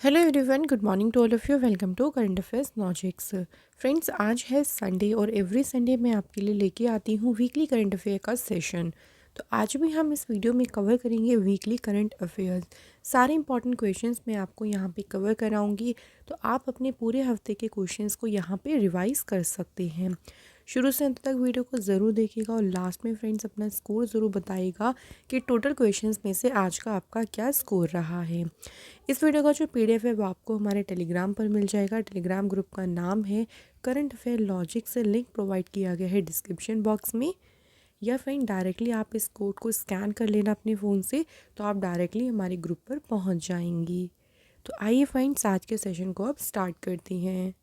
Hello everyone, good morning to all of you. Welcome to current affairs logics. Friends, आज है Sunday और every Sunday मैं आपके लिए लेके आती हूँ वीकली करंट अफेयर का सेशन। तो आज भी हम इस वीडियो में कवर करेंगे वीकली करंट अफेयर्स। सारे इंपॉर्टेंट क्वेश्चंस मैं आपको यहाँ पे कवर कराऊंगी, तो आप अपने पूरे हफ्ते के क्वेश्चंस को यहाँ पे रिवाइज कर सकते हैं। शुरू से अंत तक वीडियो को ज़रूर देखिएगा और लास्ट में फ्रेंड्स अपना स्कोर ज़रूर बताइएगा कि टोटल क्वेश्चंस में से आज का आपका क्या स्कोर रहा है। इस वीडियो का जो पीडीएफ है वो आपको हमारे टेलीग्राम पर मिल जाएगा। टेलीग्राम ग्रुप का नाम है करंट अफेयर लॉजिक से, लिंक प्रोवाइड किया गया है डिस्क्रिप्शन बॉक्स में, या फ्रेंड डायरेक्टली आप इस कोड को स्कैन कर लेना अपने फ़ोन से, तो आप डायरेक्टली हमारे ग्रुप पर पहुंच जाएंगी। तो आइए फ्रेंड्स, आज के सेशन को अब स्टार्ट करती हैं।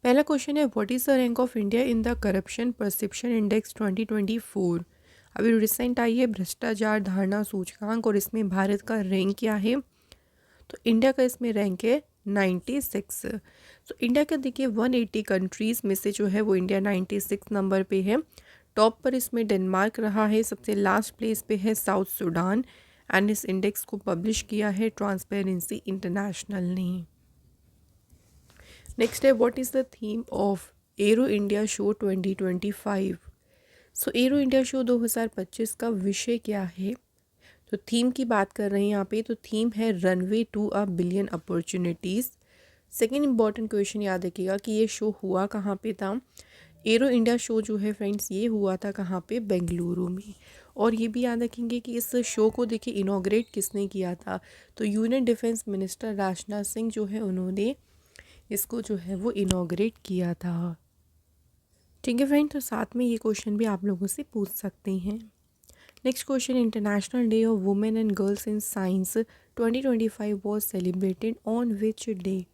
पहला क्वेश्चन है, what is the rank of India in the corruption perception index 2024। अभी रिसेंट आई है भ्रष्टाचार धारणा सूचकांक, और इसमें भारत का रैंक क्या है? तो इंडिया का इसमें रैंक है 96। तो इंडिया का देखिए 180 कंट्रीज़ में से जो है वो इंडिया 96 नंबर पे है। टॉप पर इसमें डेनमार्क रहा है, सबसे लास्ट प्लेस पे है साउथ सूडान, एंड इस इंडेक्स को पब्लिश किया है ट्रांसपेरेंसी इंटरनेशनल ने। नेक्स्ट है, what is the theme of arrow India show 2025। So arrow India show 2025 का विषय क्या है? तो थीम की बात कर रहे हैं यहाँ पे, तो थीम है runway to a billion opportunities. Second important question याद रखिएगा कि ये शो हुआ कहाँ पे था। एरो इंडिया शो जो है फ्रेंड्स, ये हुआ था कहाँ पे? बेंगलुरु में। और ये भी याद रखेंगे कि इस शो को देखिए इनॉग्रेट किसने किया था? तो union defence minister Rajnath Singh जो है, उन्होंने इसको जो है वो इनॉग्रेट किया था। ठीक है फ्रेंड, तो साथ में ये क्वेश्चन भी आप लोगों से पूछ सकते हैं। Next question, international day of women and girls in science 2025 was celebrated on which day.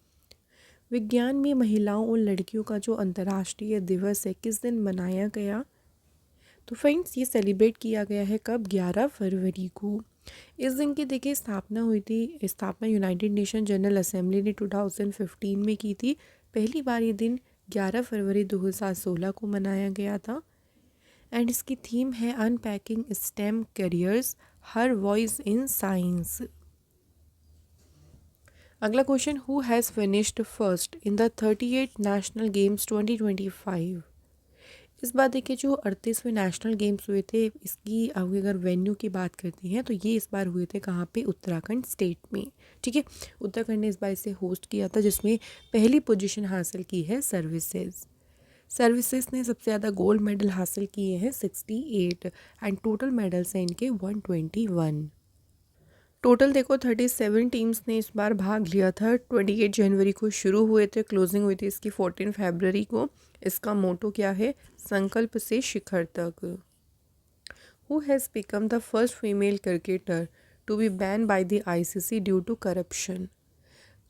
विज्ञान में महिलाओं और लड़कियों का जो अंतर्राष्ट्रीय दिवस है, किस दिन मनाया गया? तो फ्रेंड्स, ये सेलिब्रेट किया गया है कब? 11 फरवरी को। इस दिन की देखिए स्थापना हुई थी, स्थापना यूनाइटेड नेशन जनरल असेंबली ने 2015 में की थी। पहली बार ये दिन 11 फरवरी 2016 को मनाया गया था। एंड इसकी थीम है unpacking STEM careers, her voice in science. अगला question, who has finished first in the 38 national games 2025। इस बार देखिए जो 38वें नेशनल गेम्स हुए थे, इसकी अगर वेन्यू की बात करते हैं तो ये इस बार हुए थे कहाँ पे? उत्तराखंड स्टेट में। ठीक है, उत्तराखंड ने इस बार इसे होस्ट किया था, जिसमें पहली पोजीशन हासिल की है सर्विसेज। सर्विसेज ने सबसे ज़्यादा गोल्ड मेडल हासिल किए हैं 68, एंड टोटल मेडल्स हैं इनके 121। टोटल देखो 37 टीम्स ने इस बार भाग लिया था। 28 जनवरी को शुरू हुए थे, क्लोजिंग हुई थी इसकी 14 फरवरी को। इसका मोटो क्या है? संकल्प से शिखर तक। Who has become the first female cricketer to be ban by the ICC due to corruption.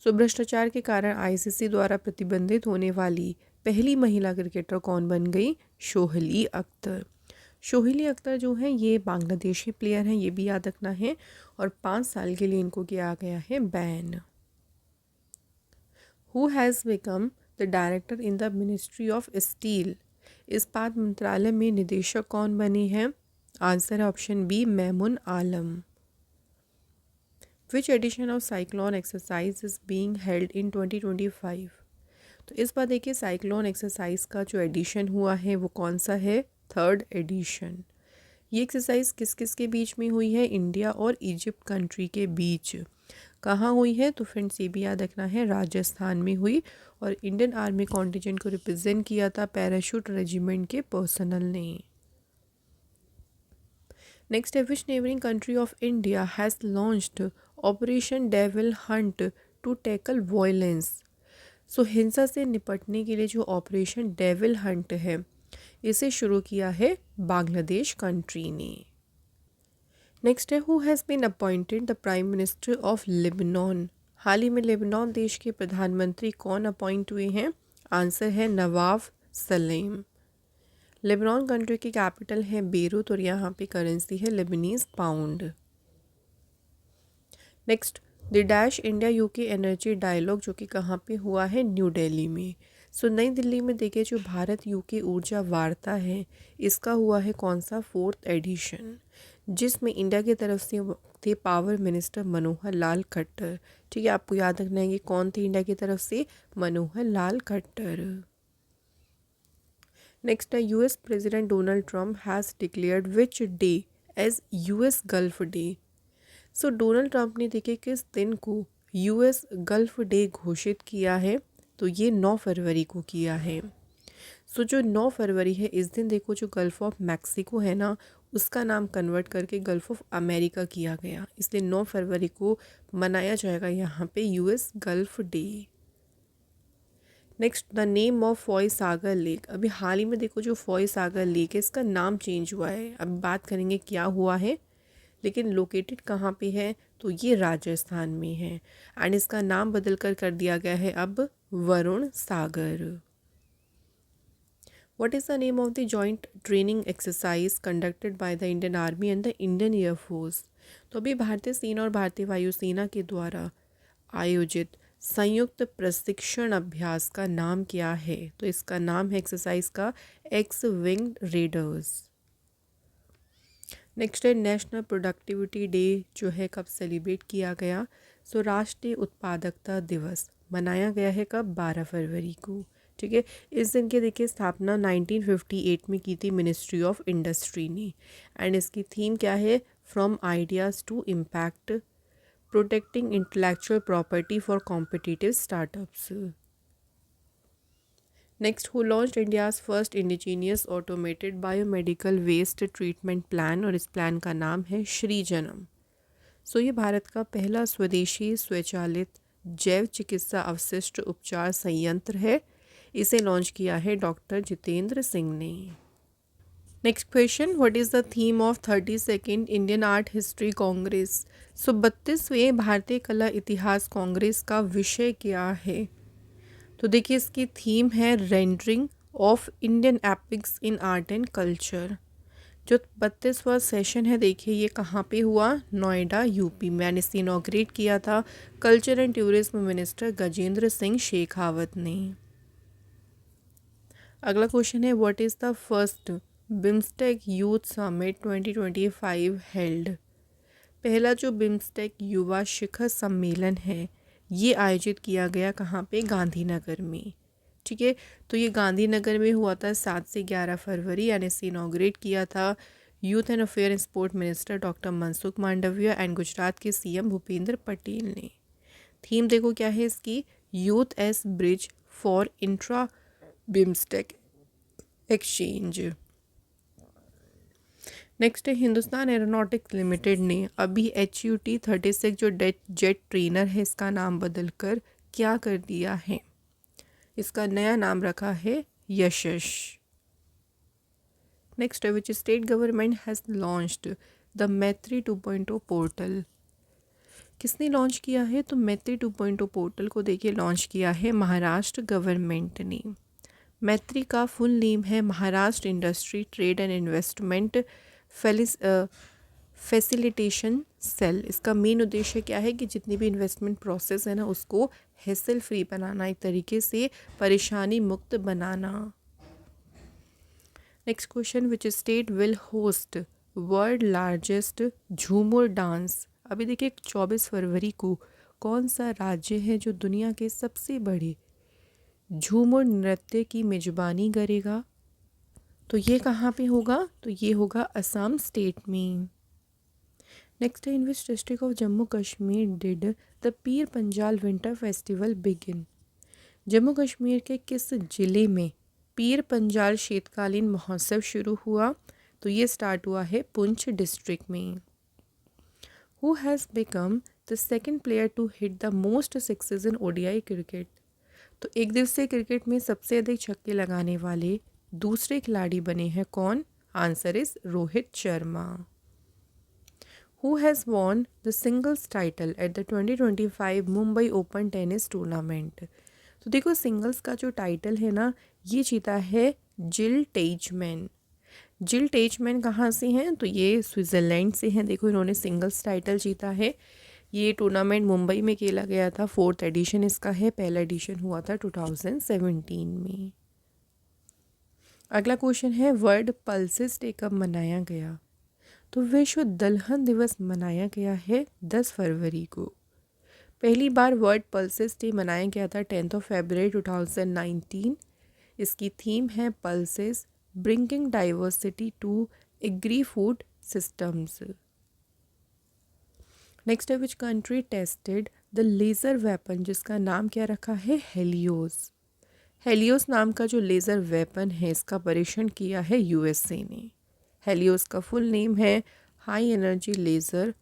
So भ्रष्टाचार के कारण आईसीसी द्वारा प्रतिबंधित होने वाली पहली महिला क्रिकेटर कौन बन गई? शोहली अख्तर। शोहली अख्तर जो है ये बांग्लादेशी प्लेयर हैं, ये भी याद रखना है, और 5 साल के लिए इनको किया गया है ban. Who has become the director in the ministry of steel. इस्पात मंत्रालय में निदेशक कौन बने हैं? आंसर है option B, Memun Alam. Which edition of cyclone exercise is being held in 2025। तो इस बार देखिए साइक्लोन एक्सरसाइज का जो एडिशन हुआ है वो कौन सा है? 3rd addition. ये एक्सरसाइज किस किस के बीच में हुई है? इंडिया और इजिप्ट कंट्री के बीच। कहाँ हुई है? तो फ्रेंड्स, ये भी याद रखना है, राजस्थान में हुई, और इंडियन आर्मी कॉन्टिजेंट को रिप्रेजेंट किया था पैराशूट रेजिमेंट के पर्सनल ने। नेक्स्ट है, which neighbouring country of India has launched operation devil hunt to tackle violence. So हिंसा से निपटने के लिए जो ऑपरेशन डेविल हंट है, इसे शुरू किया है बांग्लादेश कंट्री ने। नेक्स्ट है, who has been appointed the prime minister of Lebanon. हाल ही में लेबनान देश के प्रधानमंत्री कौन अपॉइंट हुए हैं? आंसर है नवाफ सलेम। लेबनान कंट्री की कैपिटल है बेरूत, और यहाँ पे करेंसी है Lebanese pound. Next, the dash India UK energy dialogue जो कि कहाँ पे हुआ है? न्यू दिल्ली में। सो नई दिल्ली में देखिए जो भारत यूके ऊर्जा वार्ता है, इसका हुआ है कौन सा? 4th addition. जिसमें इंडिया की तरफ से थे पावर मिनिस्टर मनोहर लाल खट्टर। ठीक है, आपको याद रखना है कि कौन थे इंडिया की तरफ से, मनोहर लाल खट्टर। नेक्स्ट है US president Donald Trump has declared which day as US Gulf day. So Donald Trump ने देखिए किस दिन को यूएस गल्फ डे घोषित किया है, तो ये 9 फरवरी को किया है। सो जो 9 फरवरी है इस दिन देखो जो गल्फ ऑफ मैक्सिको है ना, उसका नाम कन्वर्ट करके गल्फ ऑफ अमेरिका किया गया, इसलिए 9 फरवरी को मनाया जाएगा यहाँ पे US Gulf day. Next, the name of Foy Sagar lake. अभी हाल ही में देखो जो फॉय सागर लेक है इसका नाम चेंज हुआ है, अब बात करेंगे क्या हुआ है, लेकिन लोकेटेड कहाँ पे है, तो ये राजस्थान में है एंड इसका नाम बदल कर दिया गया है अब वरुण सागर। What is the name of the joint training exercise conducted by the Indian Army and the Indian Air Force? तो अभी भारतीय सेना और भारतीय वायुसेना के द्वारा आयोजित संयुक्त प्रशिक्षण अभ्यास का नाम क्या है, तो इसका नाम है एक्सरसाइज का एक्स विंग रेडर्स। नेक्स्ट है नेशनल प्रोडक्टिविटी डे जो है कब सेलिब्रेट किया गया, सो राष्ट्रीय उत्पादकता दिवस मनाया गया है कब, 12 फरवरी को। ठीक है, इस दिन की देखिए स्थापना 1958 में की थी मिनिस्ट्री ऑफ इंडस्ट्री ने एंड इसकी थीम क्या है, from ideas to impact, protecting intellectual property for competitive startups. Next, who launched India's first indigenous automated biomedical waste treatment plan, और इस प्लान का नाम है श्री जनम। सो ये भारत का पहला स्वदेशी स्वचालित जैव चिकित्सा अवशिष्ट उपचार संयंत्र है, इसे लॉन्च किया है डॉक्टर जितेंद्र सिंह ने। Next question, what is the theme of 32nd Indian art history congress. So 32वें भारतीय कला इतिहास कांग्रेस का विषय क्या है, तो देखिए इसकी थीम है rendering of Indian epics in art and culture. जो 32वां सेशन है देखिए ये कहाँ पे हुआ, नोएडा यूपी में, मैंने इसे इनॉग्रेट किया था culture and tourism minister Gajendra Singh Shekhawat ने। अगला क्वेश्चन है what is the first BIMSTEC youth summit 2025 held. पहला जो बिम्स्टेक युवा शिखर सम्मेलन है ये आयोजित किया गया कहाँ पे, गांधीनगर में। ठीक है, तो ये गांधीनगर में हुआ था 7 से 11 फरवरी, यानी इसे इनॉग्रेट किया था youth and affair and sport minister doctor Mansukh Mandaviya and Gujarat के सीएम भूपेंद्र पटेल ने। थीम देखो क्या है इसकी, youth S bridge for intra BIMSTEC exchange. Next है हिंदुस्तान एरोनॉटिक्स लिमिटेड ने अभी HUT-36 जो जेट ट्रेनर है इसका नाम बदलकर क्या कर दिया है, इसका नया नाम रखा है यशस। नेक्स्ट है विच state government has launched the मैत्री 2.0 पोर्टल। किसने लॉन्च किया है, तो मैत्री 2.0 पोर्टल को देखिए लॉन्च किया है महाराष्ट्र गवर्नमेंट ने। मैत्री का फुल नेम है Maharashtra industry trade and investment facilitation cell. इसका मेन उद्देश्य क्या है कि जितनी भी इन्वेस्टमेंट प्रोसेस है ना उसको हेसल फ्री बनाना, एक तरीके से परेशानी मुक्त बनाना। Next question, which state will host world largest Jhumar dance. अभी देखिए 24 फरवरी को कौन सा राज्य है जो दुनिया के सबसे बड़े झूमर नृत्य की मेजबानी करेगा, तो ये कहाँ पे होगा, तो ये होगा असम स्टेट में। नेक्स्ट है in which district of Jammu Kashmir did the Pir Panjal winter festival begin. Jammu Kashmir के किस जिले में पीर पंजाल शीतकालीन महोत्सव शुरू हुआ, तो ये स्टार्ट हुआ है पुंछ डिस्ट्रिक्ट में। Who has become the second player to hit the most sixes in ODI cricket. तो एक दिवसीय क्रिकेट में सबसे अधिक छक्के लगाने वाले दूसरे खिलाड़ी बने हैं कौन, answer is Rohit Sharma. Who has won the singles title at the 2025 Mumbai open tennis tournament. तो देखो सिंगल्स का जो टाइटल है ना ये जीता है जिल टेजमैन। जिल टेजमैन कहाँ से हैं, तो ये स्विट्ज़रलैंड से हैं। देखो इन्होंने सिंगल्स टाइटल जीता है। ये टूर्नामेंट मुंबई में खेला गया था, 4th एडिशन इसका है, पहला एडिशन हुआ था 2017 में। अगला क्वेश्चन है वर्ल्ड पल्सेस डे कब मनाया गया, तो विश्व दलहन दिवस मनाया गया है 10 फरवरी को। पहली बार वर्ल्ड पल्सेस डे मनाया गया था 10 फरवरी 2019। इसकी थीम है pulses bringing diversity to agri food systems. Next है which country tested the laser weapon, जिसका नाम क्या रखा है, हेलियोस। हेलियोस नाम का जो लेज़र वेपन है इसका परीक्षण किया है यूएसए ने। हेलियोस का फुल नेम है high energy laser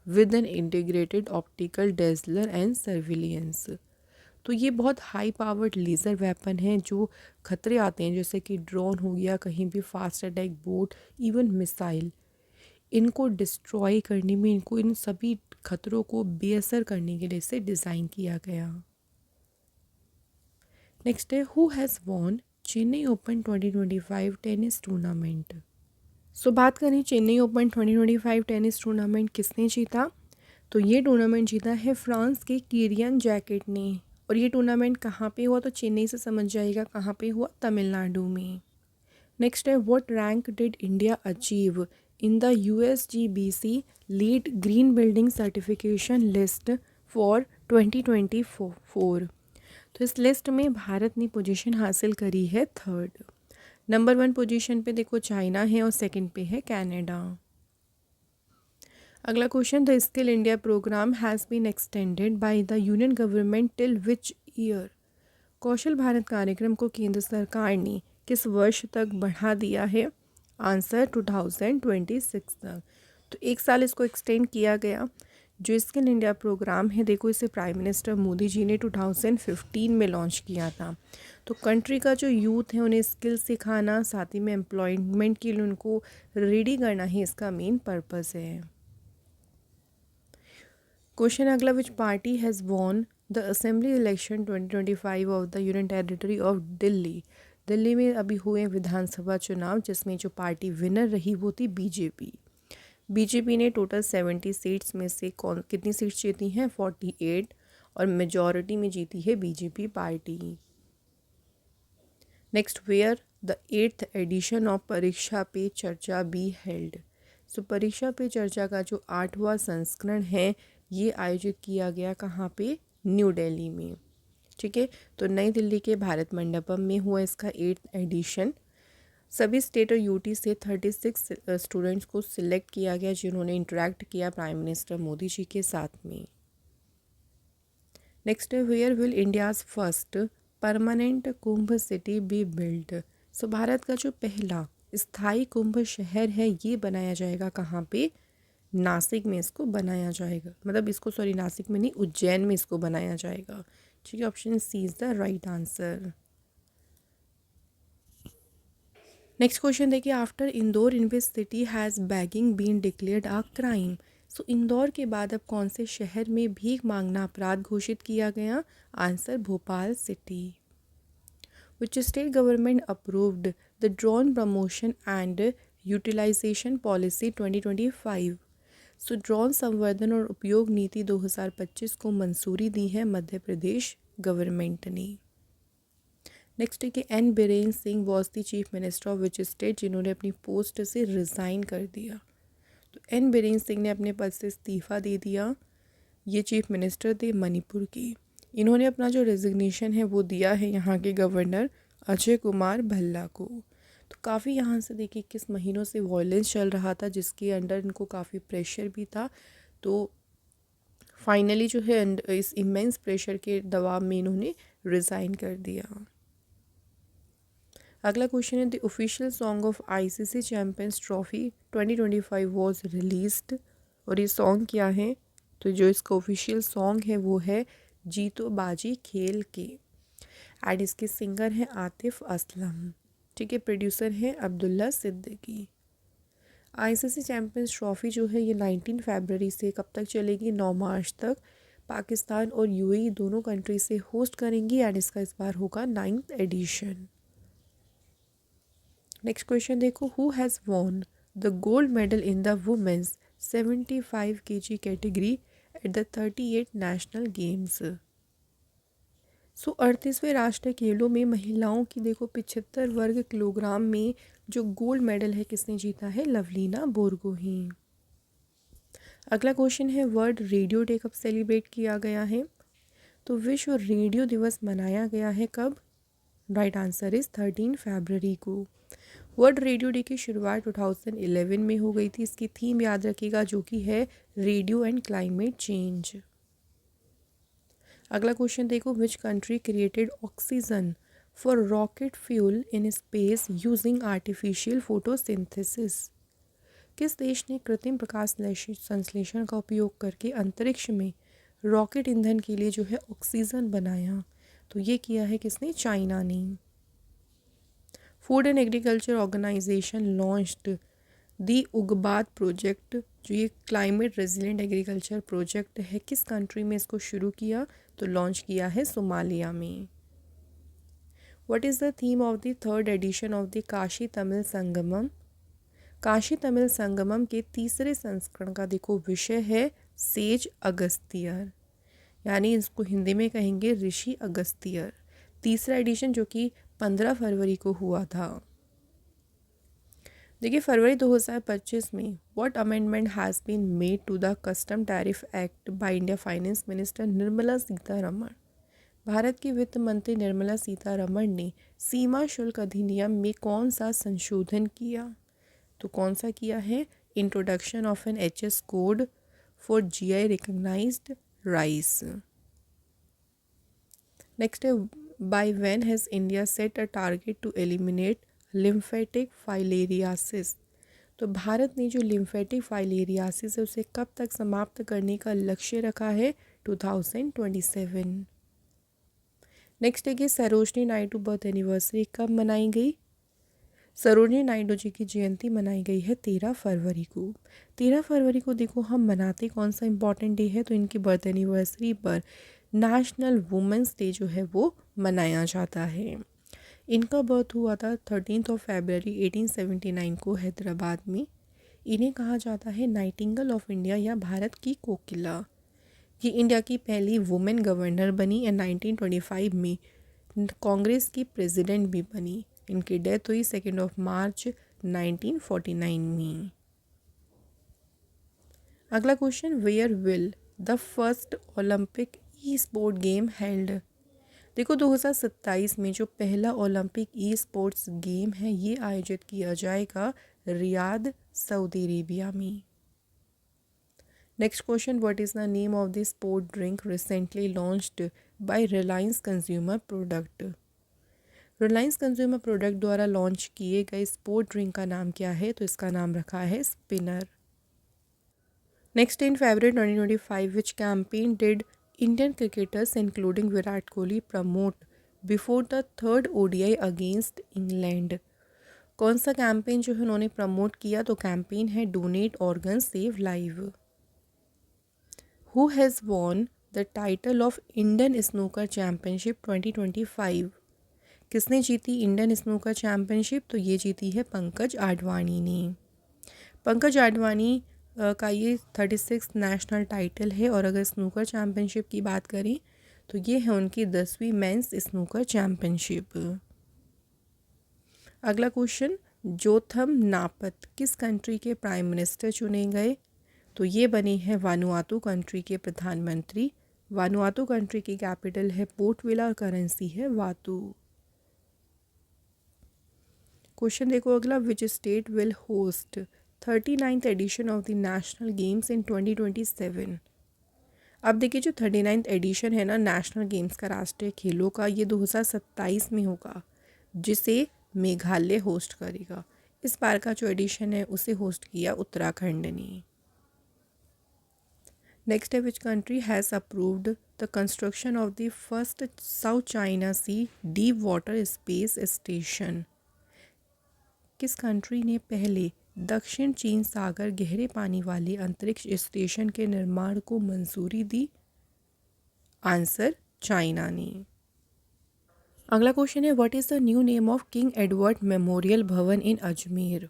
with an integrated optical dazzler and surveillance. तो ये बहुत हाई पावर्ड लेज़र वेपन है जो खतरे आते हैं जैसे कि ड्रोन हो गया, कहीं भी fast attack boat, even missile, इनको डिस्ट्रॉय करने में, इनको इन सभी खतरों को बेअसर करने के लिए इसे डिज़ाइन किया गया। नेक्स्ट है who has won Chennai open 2025 tennis tournament. So बात करें चेन्नई ओपन 2025 टेनिस टूर्नामेंट किसने जीता, तो ये टूर्नामेंट जीता है फ्रांस के किरियन जैकेट ने। और ये टूर्नामेंट कहाँ पे हुआ, तो चेन्नई से समझ जाएगा कहाँ पे हुआ, तमिलनाडु में। नेक्स्ट है what rank did India achieve in the USGBC lead green building certification list for 2024। तो इस लिस्ट में भारत ने पोजीशन हासिल करी है 3rd। नंबर 1 पोजीशन पे देखो चाइना है और सेकंड पे है कनाडा। अगला question, the skill India programme has been extended by the union government till which year. कौशल भारत कार्यक्रम को केंद्र सरकार ने किस वर्ष तक बढ़ा दिया है, आंसर 2026 तक। तो एक साल इसको एक्सटेंड किया गया। जो स्किल इंडिया प्रोग्राम है देखो इसे प्राइम मिनिस्टर मोदी जी ने 2015 में लॉन्च किया था। तो कंट्री का जो यूथ है उन्हें स्किल सिखाना, साथ ही में एम्प्लॉयमेंट के लिए उनको रेडी करना ही इसका मेन पर्पस है। क्वेश्चन अगला, विच party has won the assembly election 2025 of the union territory of Delhi. Delhi में अभी हुए विधानसभा चुनाव जिसमें जो पार्टी विनर रही वो थी बीजेपी। बीजेपी ने टोटल 70 सीट्स में से कितनी सीट्स जीती हैं, 48, और मेजॉरिटी में जीती है BJP party. Next, where the 8th edition of Pariksha Pe चर्चा बी हेल्ड। सो परीक्षा पे चर्चा का जो 8वां संस्करण है ये आयोजित किया गया कहाँ पे, न्यू दिल्ली में। ठीक है, तो नई दिल्ली के भारत मंडपम में हुआ इसका 8th एडिशन। सभी स्टेट और यूटी से 36 स्टूडेंट्स को सिलेक्ट किया गया जिन्होंने इंटरेक्ट किया प्राइम मिनिस्टर मोदी जी के साथ में। Next, where will India's first permanent Kumbh city be build. So Bharat का जो पहला स्थायी कुंभ शहर है ये बनाया जाएगा कहाँ पे, नासिक में इसको बनाया जाएगा, मतलब इसको नासिक में नहीं, उज्जैन में इसको बनाया जाएगा। ठीक है, option C is the right answer. Next question देखिए, after Indore in which city has begging been declared a crime. So Indore के बाद अब कौन से शहर में भीख मांगना अपराध घोषित किया गया, answer Bhopal city. Which state government approved the drone promotion and utilisation policy 2025। So drone संवर्धन और उपयोग नीति 2025 को मंजूरी दी है मध्य प्रदेश गवर्नमेंट ने। नेक्स्ट है कि N Biren Singh was the chief minister of which state, जिन्होंने अपनी पोस्ट से रिज़ाइन कर दिया। तो एन बीरेन सिंह ने अपने पद से इस्तीफ़ा दे दिया। ये चीफ मिनिस्टर थे मणिपुर की। इन्होंने अपना जो रेजिग्नेशन है वो दिया है यहाँ के गवर्नर अजय कुमार भल्ला को। तो काफ़ी यहाँ से देखिए किस महीनों से वॉयलेंस चल रहा था जिसके अंडर इनको काफ़ी प्रेशर भी था। तो फाइनली जो है इस इमेंस प्रेशर के दबाव में इन्होंने रिज़ाइन कर दिया। अगला क्वेश्चन है, the official song of ICC champions trophy 2025 was released. और ये सॉन्ग क्या है, तो जो इसका ऑफिशियल सॉन्ग है वो है जीतो बाजी खेल के। एंड इसके सिंगर हैं आतिफ असलम। ठीक है, प्रोड्यूसर हैं Abdullah Siddiqui. ICC champions trophy जो है ये 19 फरवरी से कब तक चलेगी, 9 मार्च तक। पाकिस्तान और UAE दोनों कंट्री से होस्ट करेंगी एंड इसका इस बार होगा 9th एडिशन। नेक्स्ट क्वेश्चन देखो, who has won the gold medal in the women's 75 kg category at the 38 national games. So 38वें राष्ट्रीय खेलों में महिलाओं की देखो 75 वर्ग किलोग्राम में जो गोल्ड मेडल है किसने जीता है, लवलीना बोरगोहेन। अगला क्वेश्चन है वर्ल्ड रेडियो डे कब सेलिब्रेट किया गया है, तो विश्व रेडियो दिवस मनाया गया है कब, राइट आंसर इज 13 फरवरी को। वर्ल्ड रेडियो डे की शुरुआत 2011 में हो गई थी। इसकी थीम याद रखिएगा जो कि है रेडियो एंड क्लाइमेट चेंज। अगला क्वेश्चन देखो, which country created oxygen for rocket fuel in space using artificial photosynthesis. किस देश ने कृत्रिम प्रकाश संश्लेषण का उपयोग करके अंतरिक्ष में रॉकेट ईंधन के लिए जो है ऑक्सीजन बनाया, तो ये किया है किसने, चाइना ने। Food and agriculture organization launched the Ugbat project, जो ये क्लाइमेट रेजिलिएंट एग्रीकल्चर प्रोजेक्ट है, किस कंट्री में इसको शुरू किया, तो लॉन्च किया है सोमालिया में। What is the theme of the third edition of the Kashi Tamil Sangamam. Kashi Tamil Sangamam के तीसरे संस्करण का देखो विषय है सेज अगस्तियर, यानी इसको हिंदी में कहेंगे ऋषि अगस्तियर। तीसरा एडिशन जो कि 15 फरवरी को हुआ था। देखिए फरवरी 2025 में what amendment has been made to the custom tariff act by India finance minister Nirmala Sitharaman. Bharat की वित्त मंत्री निर्मला सीतारमण ने सीमा शुल्क अधिनियम में कौन सा संशोधन किया, तो कौन सा किया है, introduction of an HS code for GI recognized rice. Next है by when has India set a target to eliminate lymphatic filariasis. तो भारत ने जो लिम्फेटिक फाइलेरियासिस है उसे कब तक समाप्त करने का लक्ष्य रखा है, 2027। नेक्स्ट है कि सरोजनी नायडू बर्थ एनिवर्सरी कब मनाई गई। सरोजनी नायडू जी की जयंती मनाई गई है 13 फरवरी को। 13 फरवरी को देखो हम मनाते कौन सा इम्पॉर्टेंट डे है, तो इनकी बर्थ एनिवर्सरी पर नेशनल वुमेंस डे जो है वो मनाया जाता है। इनका बर्थ हुआ था 13 फरवरी 1879 को हैदराबाद में। इन्हें कहा जाता है नाइटिंगेल ऑफ इंडिया या भारत की कोकिला। ये इंडिया की पहली वुमेन गवर्नर बनी एंड 1925 में कांग्रेस की प्रेसिडेंट भी बनी। इनकी डेथ हुई 2 मार्च 1949 में। अगला question, where will the first Olympic e sport game held. देखो 2027 में जो पहला ओलंपिक ई स्पोर्ट्स गेम है ये आयोजित किया जाएगा रियाद, सऊदी अरेबिया में। Next question, what is the name of the sport drink recently launched by Reliance consumer product. Reliance consumer product द्वारा लॉन्च किए गए स्पोर्ट ड्रिंक का नाम क्या है, तो इसका नाम रखा है spinner. Next, in February 2025 which campaign did Indian cricketers including Virat Kohli promote before the third ODI against England. कौन सा कैंपेन जो है उन्होंने प्रमोट किया, तो कैंपेन है donate organ save live. Who has won the title of Indian snooker championship 2025। किसने जीती इंडियन स्नूकर चैम्पियनशिप, तो ये जीती है पंकज आडवाणी ने। पंकज आडवाणी का ये 36 नेशनल टाइटल है। और अगर स्नूकर चैम्पियनशिप की बात करें तो ये है उनकी 10वीं मेंस स्नूकर चैम्पियनशिप। अगला क्वेश्चन, जोथम नापत किस कंट्री के प्राइम मिनिस्टर चुने गए, तो ये बने हैं वानुआतू कंट्री के प्रधानमंत्री। वानुआतू कंट्री की कैपिटल है पोर्ट विला और करेंसी है वातू। क्वेश्चन देखो अगला, which state will host 39th edition of the national games in 2027। अब देखिए जो 39th एडिशन है ना नेशनल गेम्स का, राष्ट्रीय खेलों का, ये 2027 में होगा, जिसे मेघालय होस्ट करेगा। इस बार का जो एडिशन है उसे होस्ट किया उत्तराखंड ने। नेक्स्ट है, which country has approved the construction of the first South China Sea deep water space station. किस कंट्री ने पहले दक्षिण चीन सागर गहरे पानी वाले अंतरिक्ष स्टेशन के निर्माण को मंजूरी दी, आंसर चाइना ने। अगला क्वेश्चन है, what is the new name of king Edward memorial भवन इन अजमेर।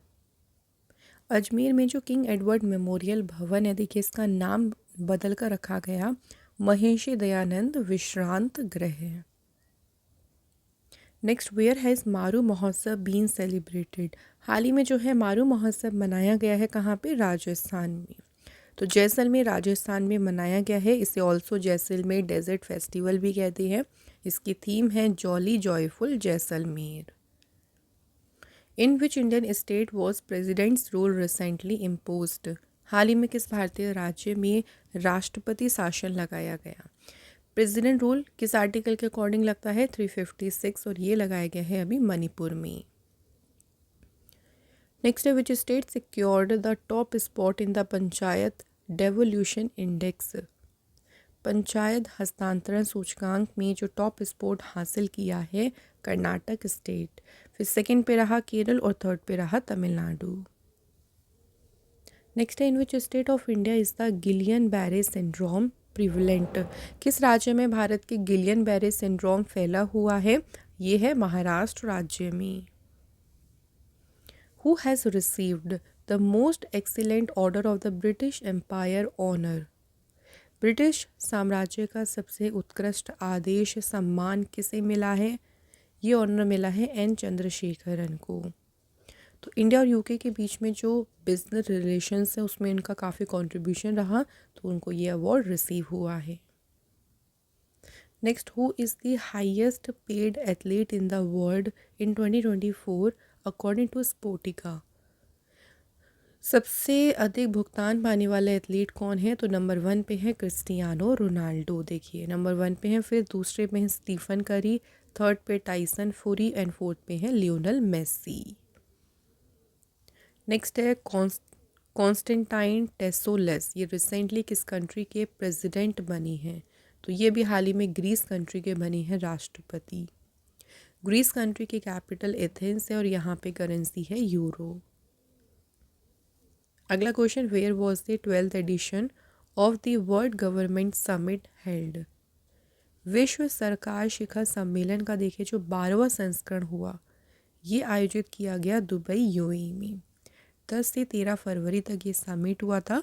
अजमेर में जो किंग एडवर्ड मेमोरियल भवन है, देखिए इसका नाम बदल कर रखा गया महर्षि दयानंद विश्रांत गृह है। नेक्स्ट, वेयर हैज़ मारू महोत्सव बीन सेलिब्रेटेड? हाल ही में जो है मारू महोत्सव मनाया गया है कहाँ पे? राजस्थान में। तो जैसलमेर राजस्थान में मनाया गया है। इसे ऑल्सो जैसलमेर डेजर्ट फेस्टिवल भी कहते हैं। इसकी थीम है jolly joyful Jaisalmer. In which Indian state was president's rule recently imposed? हाल ही में किस भारतीय राज्य में राष्ट्रपति शासन लगाया गया? प्रेसिडेंट रूल किस आर्टिकल के अकॉर्डिंग लगता है? 356, और ये लगाया गया है अभी मणिपुर में। नेक्स्ट है, which state secured the top spot in the panchayat devolution index? Panchayat हस्तांतरण सूचकांक में जो टॉप स्पॉट हासिल किया है कर्नाटक स्टेट, फिर सेकंड पे रहा केरल और थर्ड पे रहा तमिलनाडु। नेक्स्ट है, in which state of India is the Guillain Barre syndrome prevalent? किस राज्य में भारत के गिलियन बैरे सिंड्रोम फैला हुआ है? ये है महाराष्ट्र राज्य में। Who has received the most excellent order of the British Empire honour? British साम्राज्य का सबसे उत्कृष्ट आदेश सम्मान किसे मिला है? ये ऑनर मिला है एन चंद्रशेखरन को। तो इंडिया और यूके के बीच में जो बिजनेस रिलेशंस हैं उसमें इनका काफ़ी कंट्रीब्यूशन रहा, तो उनको ये अवार्ड रिसीव हुआ है। Next, who is the highest paid athlete in the world in 2024 according to Sportico? सबसे अधिक भुगतान पाने वाले एथलीट कौन है? तो नंबर 1 पे है क्रिस्टियानो रोनाल्डो। देखिए नंबर 1 पे है, फिर दूसरे पे है स्टीफन करी, थर्ड पे टाइसन फुरी एंड फोर्थ पे है लियोनल मेसी। नेक्स्ट है कॉन्स्टेंटाइन टेसोलेस, ये रिसेंटली किस कंट्री के प्रेसिडेंट बनी हैं? तो ये भी हाल ही में ग्रीस कंट्री के बनी है राष्ट्रपति। ग्रीस कंट्री की कैपिटल एथेंस है और यहाँ पे करेंसी है यूरो। अगला question, where was the 12th edition of the world government summit held? विश्व सरकार शिखर सम्मेलन का देखिए जो 12वां संस्करण हुआ, ये आयोजित किया गया दुबई यूएई में। 10 से 13 फरवरी तक ये समिट हुआ था,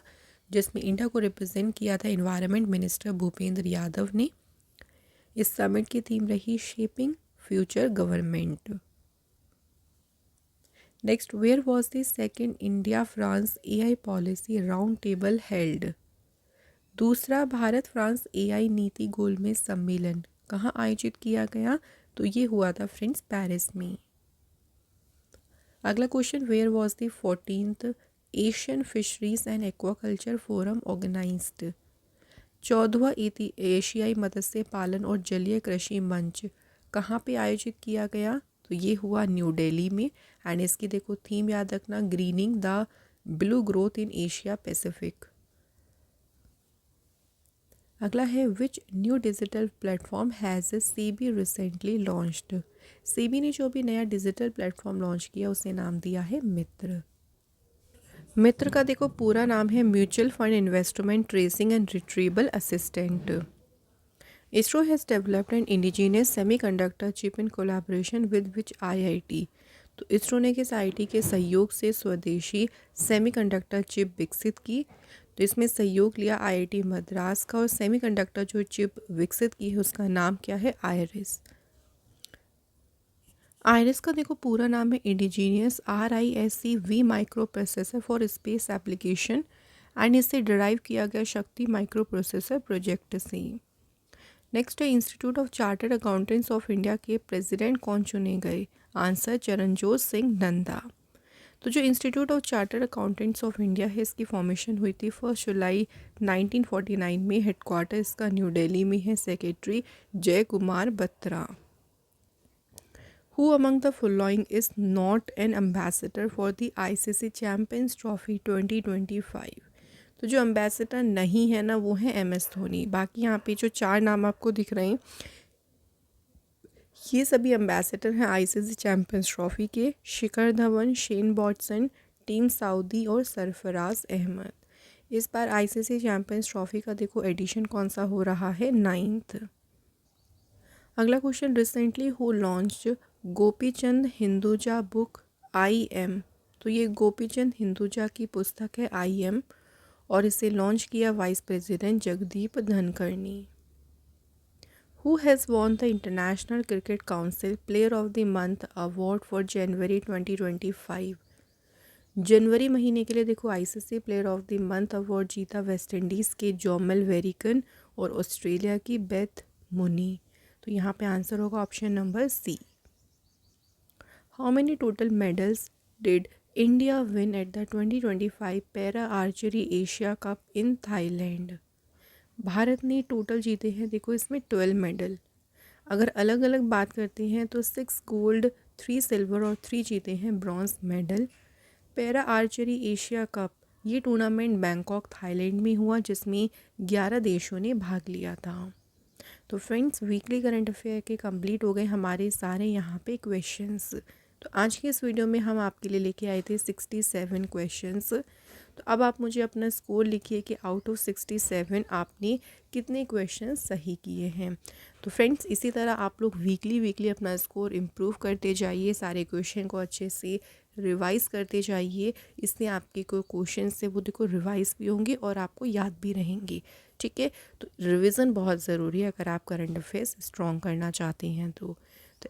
जिसमें इंडिया को रिप्रेजेंट किया था एनवायरनमेंट मिनिस्टर भूपेंद्र यादव ने। इस समिट की थीम रही shaping future government. Next, where was the second India France AI policy round table held? दूसरा भारत फ्रांस एआई नीति गोलमेज सम्मेलन कहाँ आयोजित किया गया? तो ये हुआ था फ्रेंड्स पेरिस में। अगला question, where was the 14th Asian fisheries and aquaculture forum organized? 14वां एशियाई मत्स्य पालन और जलीय कृषि मंच कहाँ पे आयोजित किया गया? तो ये हुआ न्यू दिल्ली में। एंड इसकी देखो थीम याद रखना, grinning the blue growth in Asia Pacific. अगला है, which new digital platform has SEBI recently launched? SEBI ने जो भी नया डिजिटल प्लेटफॉर्म लॉन्च किया उसे नाम दिया है मित्र। मित्र का देखो पूरा नाम है mutual fund investment tracing and retrieval assistant. ISRO has developed N indigenous semiconductor chip in collaboration with which IIT? तो इसरो ने किस आईआईटी के सहयोग से स्वदेशी सेमीकंडक्टर चिप विकसित की? तो इसमें सहयोग लिया आईआईटी मद्रास का, और सेमीकंडक्टर जो चिप विकसित की है उसका नाम क्या है? आयरिस। आयरिस का देखो पूरा नाम है indigenous RISC-V micro processor for space application, and इससे डिराइव किया गया शक्ति माइक्रो प्रोसेसर प्रोजेक्ट से। नेक्स्ट है, institute of chartered accountants of India के प्रेसिडेंट कौन चुने गए? आंसर, चरणजोत सिंह नंदा। तो जो institute of chartered accountants of India है इसकी फॉर्मेशन हुई थी 1 जुलाई 1949 में। हेडक्वार्टर इसका न्यू दिल्ली में है। सेक्रेटरी जय Kumar Batra. Who among the following is not an ambassador for the ICC Champions Trophy 2025? तो जो एम्बेसडर नहीं है ना वो है MS धोनी। बाकी यहाँ पे जो 4 नाम आपको दिख रहे हैं ये सभी एम्बेसडर हैं ICC चैम्पियंस ट्रॉफी के। Shikhar Dhawan, Shane Watson, Tim Southee और सरफराज अहमद। इस बार ICC चैम्पियंस ट्रॉफी का देखो एडिशन कौन सा हो रहा है? 9th। अगला question, recently who launched Gopichand Hinduja book IM? तो ये गोपीचंद हिंदुजा की पुस्तक है IM, और इसे लॉन्च किया वाइस प्रेसिडेंट जगदीप धनखड़ ने। Who has won the international cricket council player of the month award for January 2025? जनवरी महीने के लिए देखो ICC player of the month award जीता वेस्ट इंडीज़ के जोमेल वेरिकन और ऑस्ट्रेलिया की बेथ मुनी। तो यहाँ पे आंसर होगा option number C. How many total medals did India win at the 2025 para archery Asia cup in Thailand? Bharat ने टोटल जीते हैं देखो इसमें 12 मेडल। अगर अलग अलग बात करते हैं तो 6 गोल्ड, 3 सिल्वर और 3 जीते हैं bronze medal. Para archery Asia cup ये टूर्नामेंट बैंकॉक थाईलैंड में हुआ जिसमें 11 देशों ने भाग लिया था। तो फ्रेंड्स वीकली करंट अफेयर के कंप्लीट हो गए हमारे सारे यहाँ पे क्वेश्चंस। तो आज के इस वीडियो में हम आपके लिए लेके आए थे 67 क्वेश्चंस। तो अब आप मुझे अपना स्कोर लिखिए कि आउट ऑफ 67 आपने कितने क्वेश्चन सही किए हैं। तो फ्रेंड्स इसी तरह आप लोग वीकली अपना स्कोर इम्प्रूव करते जाइए, सारे क्वेश्चन को अच्छे से रिवाइज़ करते जाइए। इससे आपके कोई क्वेश्चन से वो देखो रिवाइज़ भी होंगे और आपको याद भी रहेंगे। ठीक है, तो रिवीजन बहुत ज़रूरी है अगर आप करंट अफेयर्स स्ट्रॉन्ग करना चाहते हैं तो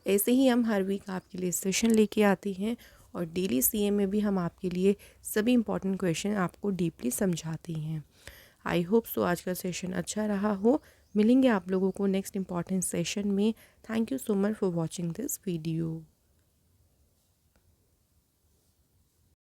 ऐसे ही हम हर वीक आपके लिए सेशन लेके आते हैं और डेली सीए में भी हम आपके लिए सभी इंपॉर्टेंट क्वेश्चन आपको डीपली समझाते हैं। आई होप सो आज का सेशन अच्छा रहा हो। मिलेंगे आप लोगों को नेक्स्ट इंपॉर्टेंट सेशन में। Thank you so much for watching this video.